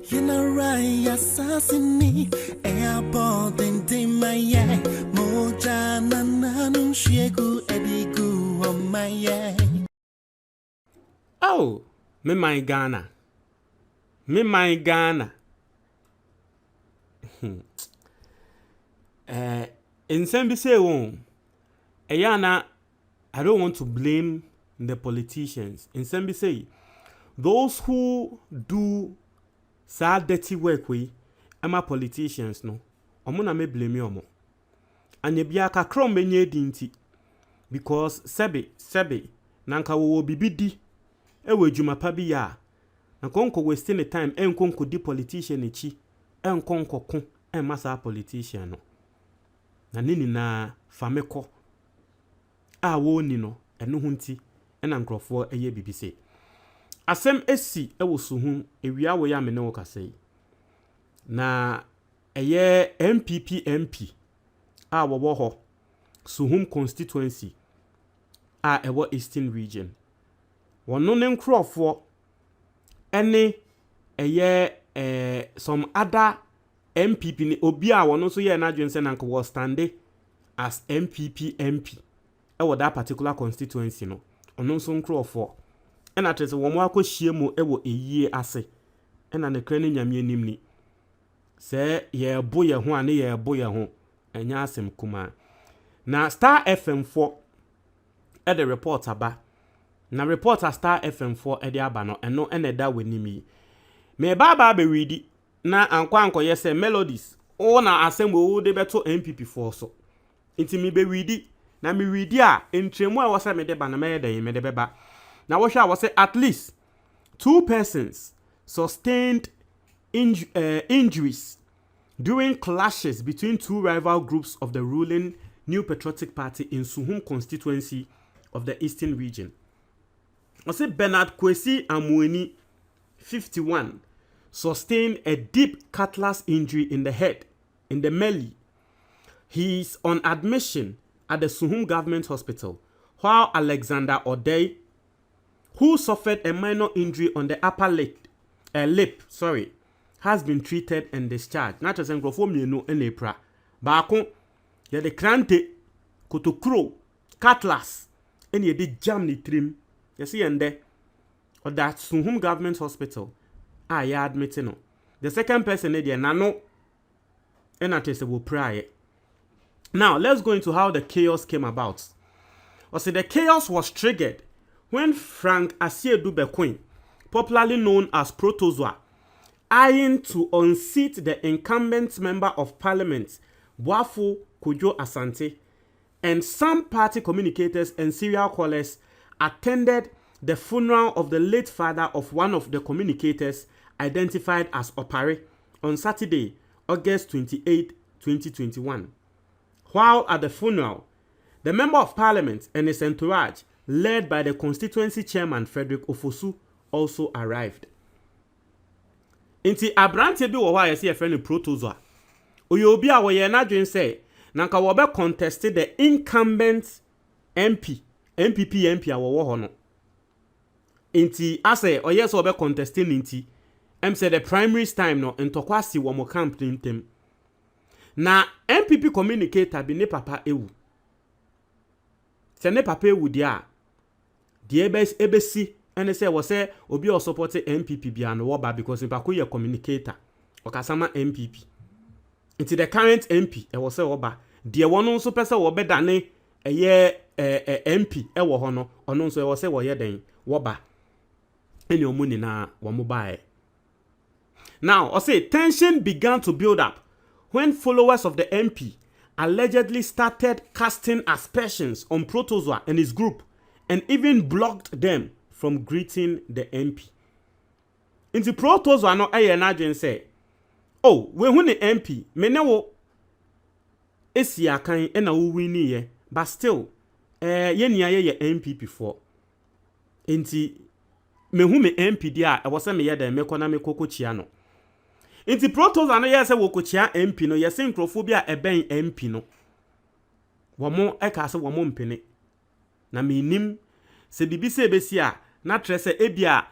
Yinarai assassini airport in my moja nananu shegu edigu on my Oh, me my Ghana. In some be say Ayana, I don't want to blame the politicians. In some be say those who do sad dirty work we ama politicians no. Omo na me blame omo. Anye bia kakra menye dinti because sebe nanka wo bibidi ewe dwuma pa bi ya na konko wasting the time enkonko di politician echi enkonko ko masa politician no na nini na fameko a wo ni no eno hunti ena nkrofo eye bibise asem esi ewo suhu ewia wo ya me ne wo kasei na eye MP a wo ho Suhum constituency a ewo Eastern region wono ne nkrofo ene eye some other MPP ni obi a wono so ye na adwense na nko was stande as MP ewo that particular constituency no ono so nkrofo ena trese wo mo akohie mu ewo eyie ase ena ne kra ne nyame anim ni se ye bo ye ho ane ye bo ye ho enya asem kuma na Star FM4 e the report aba na reporter Star FM4 e de aba no eno ene da wanimi me baba be readi na anko yese melodies o na asem wo de beto MPP4 so nti mi be readi na mi readi a entremu a wose me de ba na me de beba na wo hwa wose at least 2 persons sustained injuries during clashes between 2 rival groups of the ruling New Patriotic Party in Suhum constituency of the Eastern region. I say Bernard Kwesi Amueni, 51, sustained a deep cutlass injury in the head, in the melee. He is on admission at the Suhum Government Hospital, while Alexander Odey, who suffered a minor injury on the upper lip, has been treated and discharged. Not just engrofo mienu enepra. Baako ye de krante kotokro cutlass ene ye de jam ni trim. You see ende or that Suhum Government Hospital ya admit no. The second person de nano ena tese wo pray. Now let's go into how the chaos came about. Or say the chaos was triggered when Frank Asiedu Bekwin, popularly known as Protozoa, eyeing to unseat the incumbent member of parliament, Boafo Kojo Asante, and some party communicators and serial callers attended the funeral of the late father of one of the communicators identified as Opare on Saturday, August 28, 2021. While at the funeral, the member of parliament and his entourage, led by the constituency chairman Frederick Ofosu, also arrived. Inti abrante bi wo wa yesi efreni Protozoa. Oyo obi a wo ye na dwen say nanka wo be contest the incumbent MPP a wo ho no. Inti ase oye so be contesting inti say the primaries time no ntokwa si wo mo camp ntem. Na MPP communicator bi ne papa ewu. Se ne papa ewu dia de ebesi ene say wo say obi o support MPP bia no wo ba because mpako ye communicator okasama MPP. Into the current MP e wo say wo ba de wono nso pese wo bedane eye MP e wo ho no ono nso e wo say wo ye den wo ba ene omuni na wo mo ba. Now I say tension began to build up when followers of the MP allegedly started casting aspersions on Protozoa and his group and even blocked them from greeting the MP. Into Protozoa no eye na dwen say, "Oh, we hu ne MP, me ne wo esi akan e na wo wini ye, but still ye nia ye MPP for." Inti me hu me MP dia e wo se me ye den me kona me kokochia no. Inti Protozoa no ye se wo kochia MP no ye se nkrofobia eben MP no. Wo mo e ka se wo mo mpene. Na me nim se bibi se besi a na trese ebia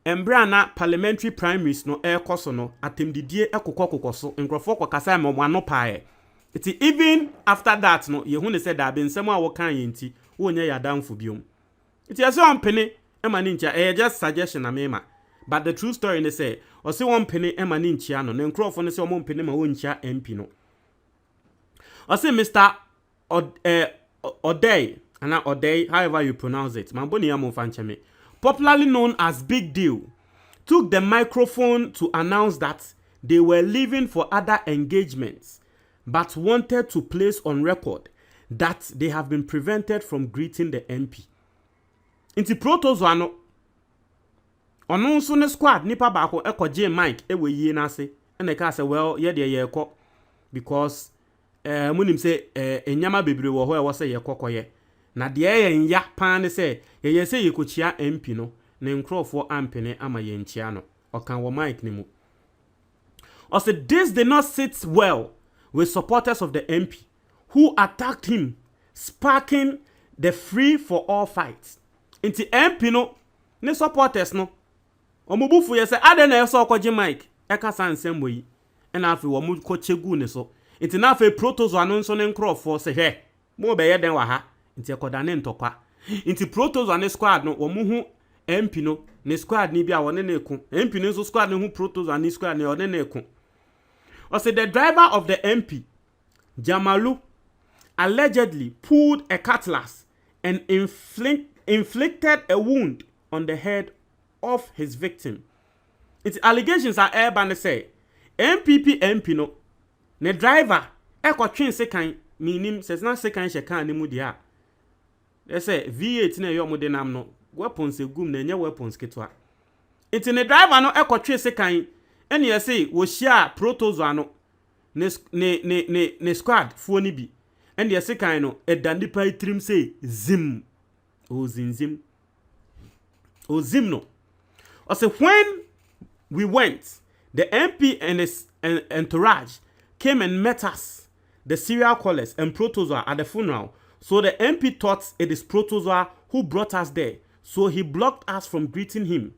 Embrana parliamentary primaries no koso no atemdidie ekokoko so nkrofo kokasa ma mo pae. Iti even after that no ye hu ne said that nsem a wo kan ye nti wo nya yadamfo biom. Iti ase on pene emani ncha just suggestion na mema. But the true story ne say o se won pene emani ncha no ne nkrofo ne se o mon pene ma wo ncha MP no. O se Mr. Odey, however you pronounce it. Mamboni ya monfancheme. Popularly known as Big Deal, took the microphone to announce that they were leaving for other engagements, but wanted to place on record that they have been prevented from greeting the MP. Inti protozoano, ono nso ne squad nipa baako ekoje mic ewe yie nase, ene ka say well ye de ye ekọ because munim say enyama bebre wo ho e wo say ye kokoye. Na de ye ya pan ne say ye say ye kochia MP no ne nkrofo ampene ama ye nchia no okan wo mic ne mu. O say this did not sit well with supporters of the MP who attacked him, sparking the free for all fight. Inti MP no ne supporters no omubufu ye say ade na yeso okoje mic e ka sansem boyi e na afi wo mu ko chegu ne so. Inti na afi protozo no nso ne nkrofo say he mo be ye den wa ha inti ekoda ne ntokwa. Inti protozo ne squad no wo mu hu MP no ne squad ni bia wone na eku MP no so squad ne hu protozo ne squad ne wone na eku. O say the driver of the MP Jamalu allegedly pulled a cutlass and inflicted a wound on the head of his victim. Its allegations are airband say MP no ne driver ekotwen sekan minim says na sekan shekan ne mu dia. They say V8 na yo de nam no weapons egum na nya weapons ketwa. Iti ne driver no ekotwen sekan ene ye say wo hia protozo no ne squad fuo ni bi ene ye sekan no edani pa trim say zim o zinzim o zim no. O say when we went, the MP and his entourage came and met us, the serial callers and protozoa at the funeral. So the MP thought it is protozoa who brought us there. So he blocked us from greeting him.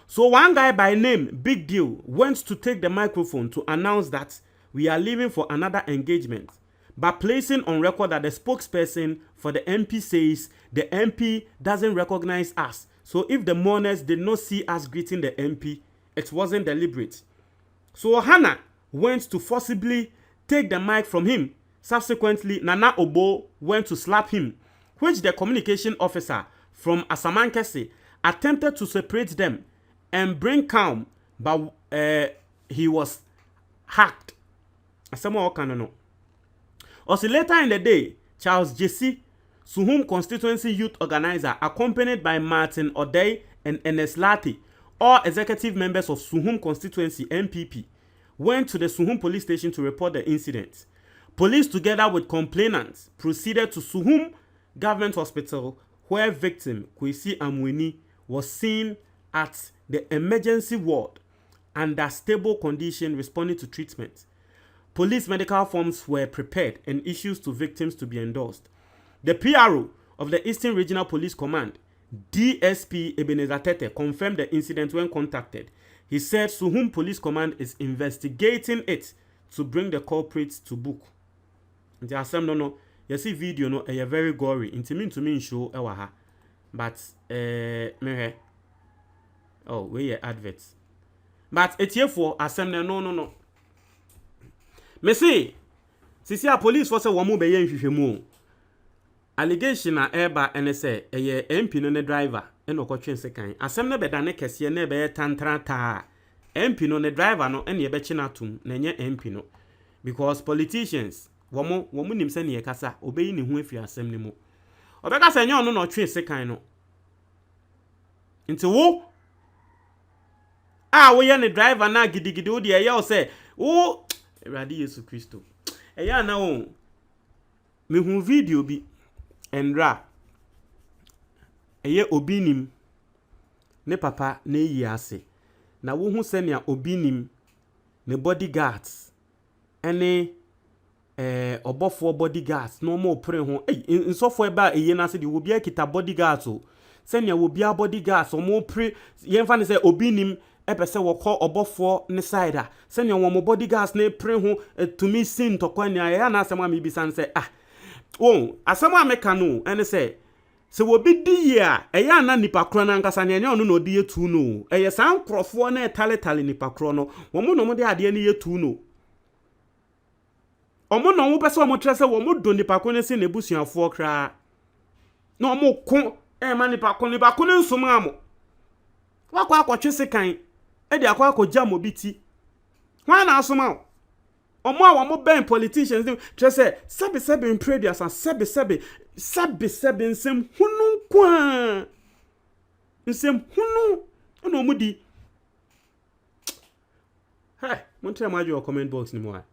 So one guy by name Big Deal went to take the microphone to announce that we are leaving for another engagement, by placing on record that the spokesperson for the MP says the MP doesn't recognize us. So if the mourners did not see us greeting the MP, it wasn't deliberate. So Hannah went to forcibly take the mic from him. Subsequently, Nana Obo went to slap him, which the communication officer from Asamankese attempted to separate them and bring calm, but he was hacked. Also later in the day, Charles Jesse, Suhum constituency youth organizer, accompanied by Martin Odey and Enes Lati, all executive members of Suhum constituency MPP, went to the Suhum police station to report the incident. Police, together with complainants, proceeded to Suhum Government Hospital, where victim Kwesi Amweni was seen at the emergency ward under stable condition, responding to treatment. Police medical forms were prepared and issues to victims to be endorsed. The PRO of the Eastern Regional Police Command, DSP Ebenezer Tete, confirmed the incident when contacted. He said Suhum Police Command is investigating it to bring the culprits to book. Nti asem no you see video no a very gory. Inti to me show ewa ha. But mehe. Oh, we ye adverts. But etiefo asem no. Me say sisi a police for say wo mo be ye nhwehwemu. Allegation na eba ene say eye MP no ne driver ene okotwen sekan. Asem ne beda ne kese ne be tantrata. MP no ne driver no ene ye be chinatum na nye MP no. Because politicians womo nim se ne kasa obeyi ne hu afi asem ne mu. Obeka se nye ono no twen sekan no. Nti wo wo ye ne driver na gidigidi wo de ye o say wo Eradi Yesu Kristo. Eya na o me hu video bi enra eye obinim ne papa na yi ase na wo hu se ne obinim ne bodyguards ene obofo bodyguards no mo pre ho nsofo eba eye na se de obi akita bodyguards o sɛnea obi a bodyguards ɔmo pre yɛmfa ne sɛ obi nim ɛpɛ sɛ wɔkɔ ɔbɔfoɔ ne side a sɛnea wɔn bodyguards ne pre ho tumi sin tɔkwa nea yɛ na asɛm a mebisa ne sɛ asɛm a meka no ɛne sɛ wobi di yie a ɛyɛ ana nipa koro na nkasa ne ɛnyɛ ɔno na ɔdi yɛtu no ɛyɛ saa nkorɔfoɔ na ɛtale nipa koro no wɔn na wɔn de adeɛ ne yɛtu no ɔmo na ɔmo pɛ sɛ ɔmo kyerɛ sɛ wɔn do nipa koro ne se ne busuafoɔ kraa na ɔmo ko ɛma nipa koro ne nsom amo wakɔ akɔtwe sekan ɛde akɔgya mo bi ti hwan na asoma o ɔmo a wɔn bɛn politicians kyerɛ sɛ sɛbe impredias sɛbe nsɛm hunu kwa nsɛm hunu ɛna ɔmo di mo nkyerɛ mo adwo comment box ni mo a